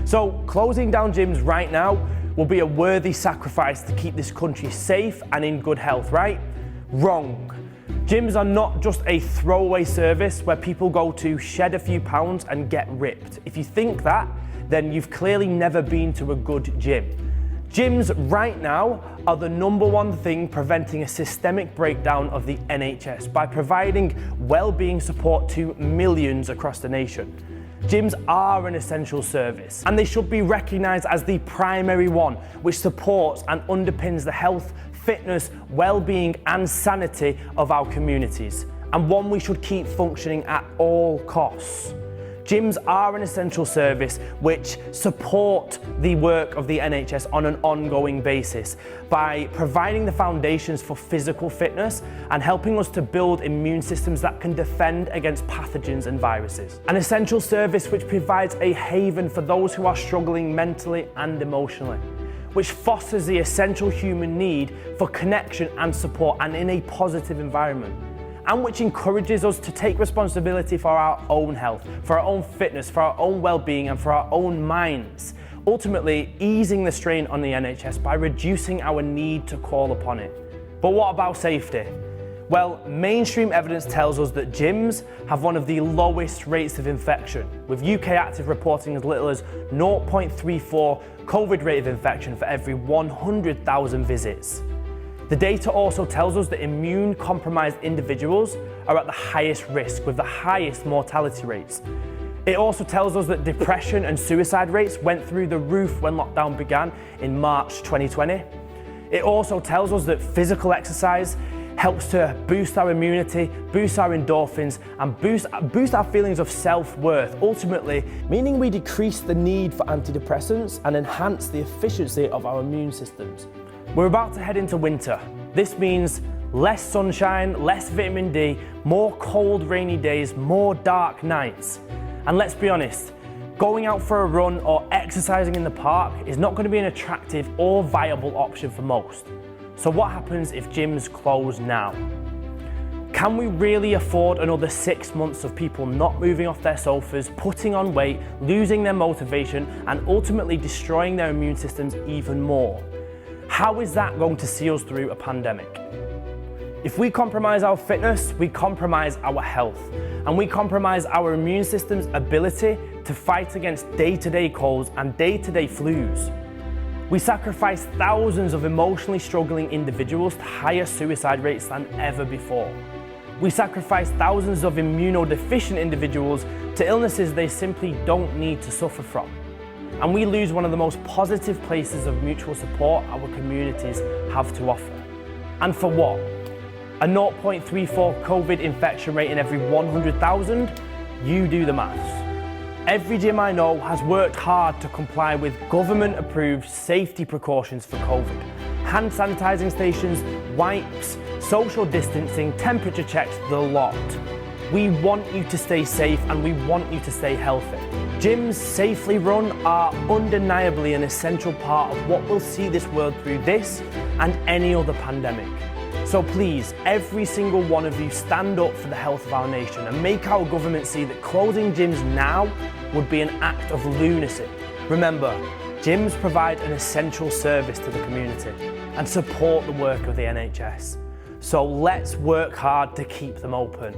So closing down gyms right now will be a worthy sacrifice to keep this country safe and in good health, right? Wrong. Gyms are not just a throwaway service where people go to shed a few pounds and get ripped. If you think that, then you've clearly never been to a good gym. Gyms right now are the #1 thing preventing a systemic breakdown of the NHS by providing well-being support to millions across the nation. Gyms are an essential service and they should be recognised as the primary one which supports and underpins the health, fitness, well-being and sanity of our communities, and one we should keep functioning at all costs. Gyms are an essential service which support the work of the NHS on an ongoing basis by providing the foundations for physical fitness and helping us to build immune systems that can defend against pathogens and viruses. An essential service which provides a haven for those who are struggling mentally and emotionally, which fosters the essential human need for connection and support and in a positive environment, and which encourages us to take responsibility for our own health, for our own fitness, for our own well-being and for our own minds, ultimately easing the strain on the NHS by reducing our need to call upon it. But what about safety? Well, mainstream evidence tells us that gyms have one of the lowest rates of infection, with UK Active reporting as little as 0.34 COVID rate of infection for every 100,000 visits. The data also tells us that immune-compromised individuals are at the highest risk with the highest mortality rates. It also tells us that depression and suicide rates went through the roof when lockdown began in March 2020. It also tells us that physical exercise helps to boost our immunity, boost our endorphins and boost our feelings of self-worth, ultimately meaning we decrease the need for antidepressants and enhance the efficiency of our immune systems. We're about to head into winter. This means less sunshine, less vitamin D, more cold, rainy days, more dark nights. And let's be honest, going out for a run or exercising in the park is not going to be an attractive or viable option for most. So what happens if gyms close now? Can we really afford another 6 months of people not moving off their sofas, putting on weight, losing their motivation, and ultimately destroying their immune systems even more? How is that going to see us through a pandemic? If we compromise our fitness, we compromise our health, and we compromise our immune system's ability to fight against day-to-day colds and day-to-day flus. We sacrifice thousands of emotionally struggling individuals to higher suicide rates than ever before. We sacrifice thousands of immunodeficient individuals to illnesses they simply don't need to suffer from. And we lose one of the most positive places of mutual support our communities have to offer. And for what? A 0.34 COVID infection rate in every 100,000? You do the maths. Every gym I know has worked hard to comply with government-approved safety precautions for COVID. Hand sanitizing stations, wipes, social distancing, temperature checks, the lot. We want you to stay safe and we want you to stay healthy. Gyms safely run are undeniably an essential part of what will see this world through this and any other pandemic. So please, every single one of you, stand up for the health of our nation and make our government see that closing gyms now would be an act of lunacy. Remember, gyms provide an essential service to the community and support the work of the NHS. So let's work hard to keep them open.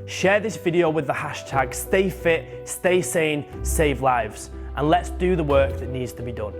Share this video with the hashtag StayFit, Stay Sane, Save Lives, and let's do the work that needs to be done.